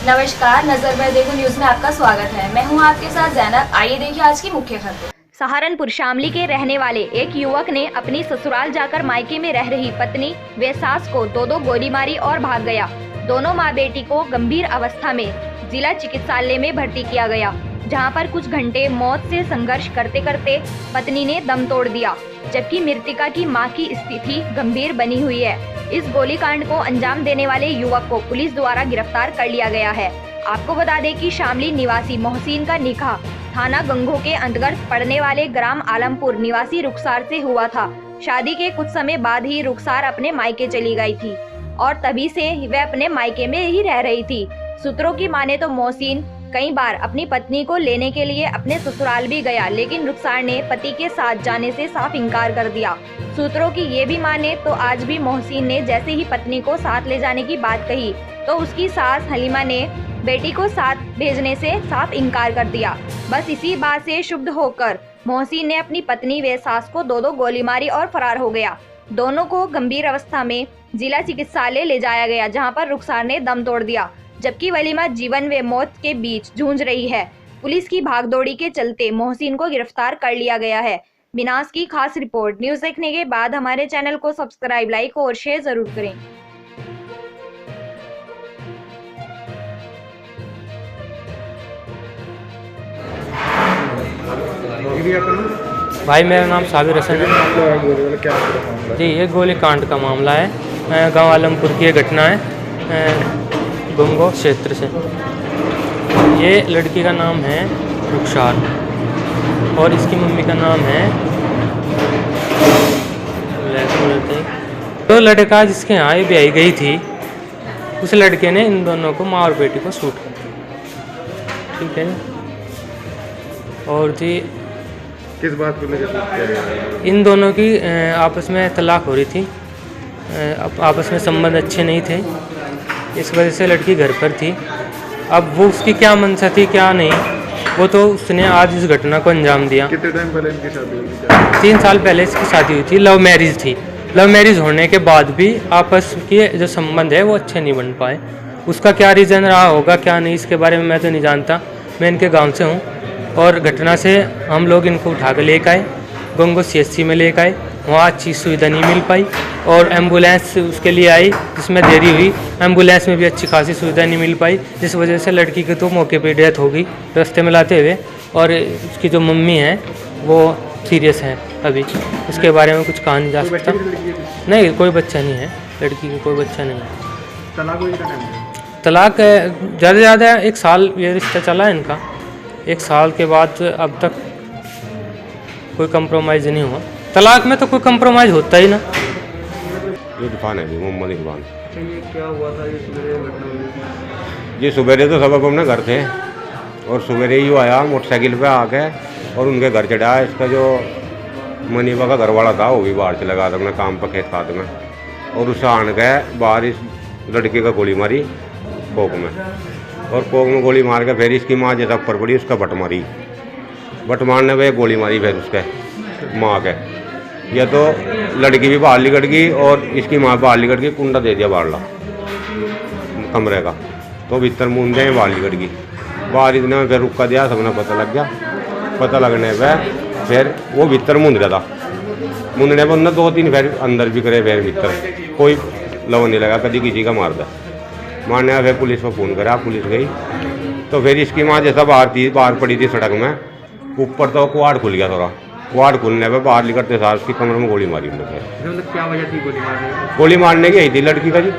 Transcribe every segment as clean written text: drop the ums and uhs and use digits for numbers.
नमस्कार, नजर में देखो न्यूज में आपका स्वागत है। मैं हूं आपके साथ जैनब। आइए देखिए आज की मुख्य खबरें। सहारनपुर शामली के रहने वाले एक युवक ने अपनी ससुराल जाकर मायके में रह रही पत्नी व सास को दो गोली मारी और भाग गया। दोनों मां बेटी को गंभीर अवस्था में जिला चिकित्सालय में भर्ती किया गया, जहां पर कुछ घंटे मौत से संघर्ष करते करते पत्नी ने दम तोड़ दिया, जबकि मृतका की मां की स्थिति गंभीर बनी हुई है। इस गोलीकांड को अंजाम देने वाले युवक को पुलिस द्वारा गिरफ्तार कर लिया गया है। आपको बता दें कि शामली निवासी मोहसिन का निकाह थाना गंगो के अंतर्गत पड़ने वाले ग्राम आलमपुर निवासी रुखसार से हुआ था। शादी के कुछ समय बाद ही रुखसार अपने मायके चली गई थी और तभी से वह अपने मायके में ही रह रही थी। सूत्रों की माने तो मोहसिन कई बार अपनी पत्नी को लेने के लिए अपने ससुराल भी गया, लेकिन रुखसार ने पति के साथ जाने से साफ इनकार कर दिया। सूत्रों की ये भी माने तो आज भी मोहसिन ने जैसे ही पत्नी को साथ ले जाने की बात कही तो उसकी सास हलीमा ने बेटी को साथ भेजने से साफ इनकार कर दिया। बस इसी बात से क्षुब्ध होकर मोहसिन ने अपनी पत्नी व सास को दो गोली मारी और फरार हो गया। दोनों को गंभीर अवस्था में जिला चिकित्सालय ले जाया गया, जहां पर रुखसार ने दम तोड़ दिया, जबकि वलीमा जीवन व मौत के बीच जूझ रही है। पुलिस की भागदौड़ी के चलते मोहसिन को गिरफ्तार कर लिया गया है। बिनास की खास रिपोर्ट। न्यूज देखने के बाद हमारे चैनल को सब्सक्राइब, लाइक और शेयर जरूर करें। भाई मेरा नाम साबिर हसन है जी। ये गोली कांड का मामला है, गांव आलमपुर की ये घटना है, गंगो क्षेत्र से। ये लड़की का नाम है रुखसार और इसकी मम्मी का नाम है, तो लड़का जिसके यहाँ ये ब्याही गई थी उस लड़के ने इन दोनों को, माँ और बेटी को शूट किया, ठीक है। और जी किस बात को लेकर इन दोनों की आपस में तलाक हो रही थी, आपस में संबंध अच्छे नहीं थे, इस वजह से लड़की घर पर थी। अब वो उसकी क्या मंशा थी क्या नहीं, वो तो उसने आज इस घटना को अंजाम दिया। कितने टाइम पहले इनकी शादी हुई थी? 3 साल पहले इसकी शादी हुई थी, लव मैरिज थी। लव मैरिज होने के बाद भी आपस के जो संबंध है वो अच्छे नहीं बन पाए। उसका क्या रीज़न रहा होगा क्या नहीं, इसके बारे में मैं तो नहीं जानता। मैं इनके गाँव से हूँ और घटना से हम लोग इनको उठा कर लेकर आए, गंगो CHC में लेकर आए। वहाँ अच्छी सुविधा नहीं मिल पाई और एम्बुलेंस उसके लिए आई, जिसमें देरी हुई। एम्बुलेंस में भी अच्छी खासी सुविधा नहीं मिल पाई, जिस वजह से लड़की की तो मौके पर डेथ हो गई रास्ते में लाते हुए। और उसकी जो मम्मी है वो सीरियस है अभी, उसके बारे में कुछ कहा नहीं जा सकता। नहीं, कोई बच्चा नहीं है, लड़की का कोई बच्चा नहीं है। तलाक ज़्यादा से ज़्यादा 1 साल ये रिश्ता चला है इनका। 1 साल के बाद अब तक कोई कंप्रोमाइज़ नहीं हुआ। तलाक में तो कोई कंप्रोमाइज़ होता ही ना। ये दुकान है जी, मोहम्मद इकबाल। ये क्या हुआ था? ये सुबह जी सवेरे तो सब अपने घर थे और सवेरे ही आया मोटरसाइकिल पे आके और उनके घर चढ़ाया। इसका जो मनीबा का घर वाला था वो भी बाहर चला गया था अपने काम पर खेत खाद में, और उससे आन गए बाहर इस लड़के का गोली मारी कोक में, और कोक में गोली मार के फिर इसकी माँ जैसा ऊपर पड़ी उसका बट मारी। बट मारने पर गोली मारी फिर उसके माँ के। या तो लड़की भी बाहर निकट गई और इसकी माँ बाहर निकट गई, कुंडा दे दिया बाहर ला कमरे का, तो भीतर मुंडे बाहर निकट गई। बाहर इतने में फिर रुका दिया, सबने पता लग गया। पता लगने पर फिर वो भीतर मुंड रहा था। मुंडने पर उन्होंने 2-3 फिर अंदर भी करे, फिर भीतर कोई लव नहीं लगा, कभी किसी का मार दिया। मारने फिर पुलिस को फ़ोन करा, पुलिस गई तो फिर इसकी माँ जैसा बाहर पड़ी थी सड़क में, ऊपर तो कुआड़ खुल गया थोड़ा। कुआड़ खुलने पे बाहर निकलते साथ उसकी कमर में गोली मारी उन्होंने। मतलब क्या वजह थी गोली मारने की? गोली मारने की आई थी लड़की का जी।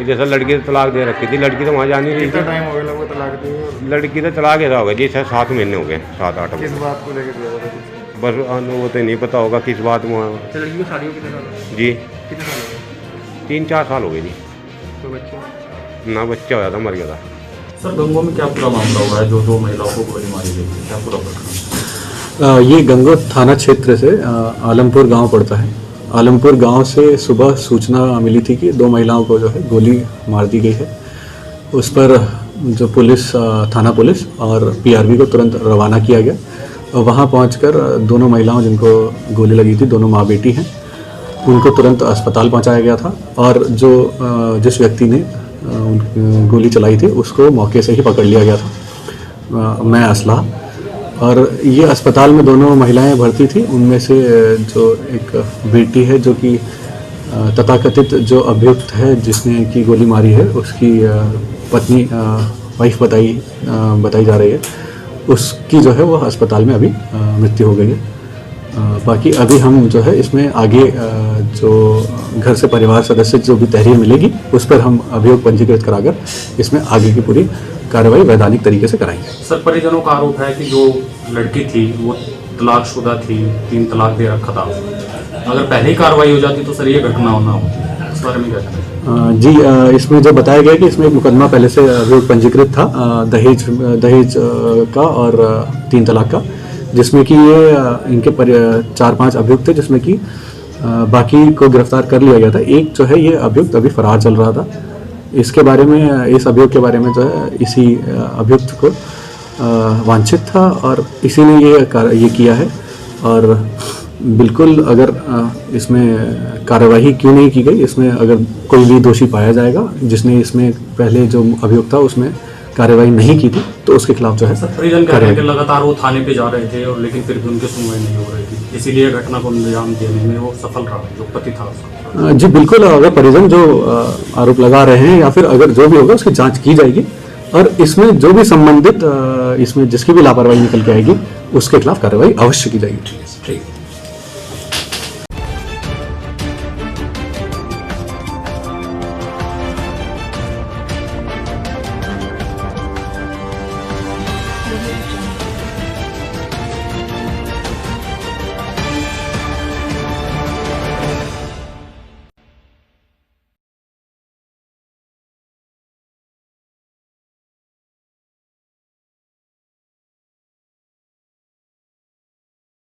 जैसा लड़की तो तलाक दे रखी थी, लड़की तो वहाँ जा नहीं रही थी। टाइम हो गया तलाक दी? लड़की तो तलाक ऐसा हो गया जी, 7 महीने हो गए, 7-8 किस महीने। बात को लेकर दिया था? बस वो तो नहीं पता होगा किस बात में। लड़की को शादी को कितने साल? जी कितने साल हो गए? 3-4 साल हो गए जी। तो बच्चे ना बच्चा होया था, मर गया था। सर गंगो में क्या पूरा मामला हुआ है जो 2 महिलाओं को गोली मारी गई थी, क्या पूरा प्रकरण? ये गंगो थाना क्षेत्र से आलमपुर गांव पड़ता है। आलमपुर गांव से सुबह सूचना मिली थी कि 2 महिलाओं को जो है गोली मार दी गई है। उस पर जो पुलिस, थाना पुलिस और PRV को तुरंत रवाना किया गया। वहां पहुंचकर दोनों महिलाओं जिनको गोली लगी थी, दोनों माँ बेटी हैं, उनको तुरंत अस्पताल पहुंचाया गया था। और जो जिस व्यक्ति ने गोली चलाई थी उसको मौके से ही पकड़ लिया गया था, मैं असला। और ये अस्पताल में दोनों महिलाएं भर्ती थी, उनमें से जो एक बेटी है जो कि तथाकथित जो अभियुक्त है जिसने की गोली मारी है उसकी पत्नी वाइफ बताई जा रही है, उसकी जो है वो अस्पताल में अभी मृत्यु हो गई है। बाकी अभी हम जो है इसमें आगे जो घर से परिवार सदस्य जो भी तहरीर मिलेगी उस पर हम अभियोग पंजीकृत कराकर इसमें आगे की पूरी कार्रवाई वैधानिक तरीके से कराएंगे। सर, परिजनों का आरोप है कि जो लड़की थी वो तलाकशुदा थी, 3 तलाक दे रखा था। अगर पहले ही कार्रवाई हो जाती तो सर ये घटना होना होती, इस बारे में क्या कहना है? जी, इसमें जो बताया गया कि इसमें एक मुकदमा पहले से अभियोग पंजीकृत था दहेज का और 3 तलाक का, जिसमें कि ये इनके 4-5 अभियुक्त थे, जिसमें कि बाकी को गिरफ्तार कर लिया गया था। एक जो है ये अभियुक्त अभी फरार चल रहा था। इसके बारे में, इस अभियोग के बारे में जो है इसी अभियुक्त को वांछित था और इसी ने ये किया है। और बिल्कुल अगर इसमें कार्यवाही क्यों नहीं की गई, इसमें अगर कोई भी दोषी पाया जाएगा जिसने इसमें पहले जो अभियुक्त था उसमें कार्रवाई नहीं की थी तो उसके खिलाफ जो है परिजन कह रहे हैं कि लगातार वो थाने पे जा रहे थे और लेकिन फिर भी उनकी सुनवाई नहीं हो रही थी, इसीलिए घटना को अंजाम देने में वो सफल रहा जो पति था उसका। जी बिल्कुल, अगर परिजन जो आरोप लगा रहे हैं या फिर अगर जो भी होगा उसकी जांच की जाएगी और इसमें जो भी संबंधित इसमें जिसकी भी लापरवाही निकल के आएगी उसके खिलाफ कार्रवाई अवश्य की जाएगी। ठीक।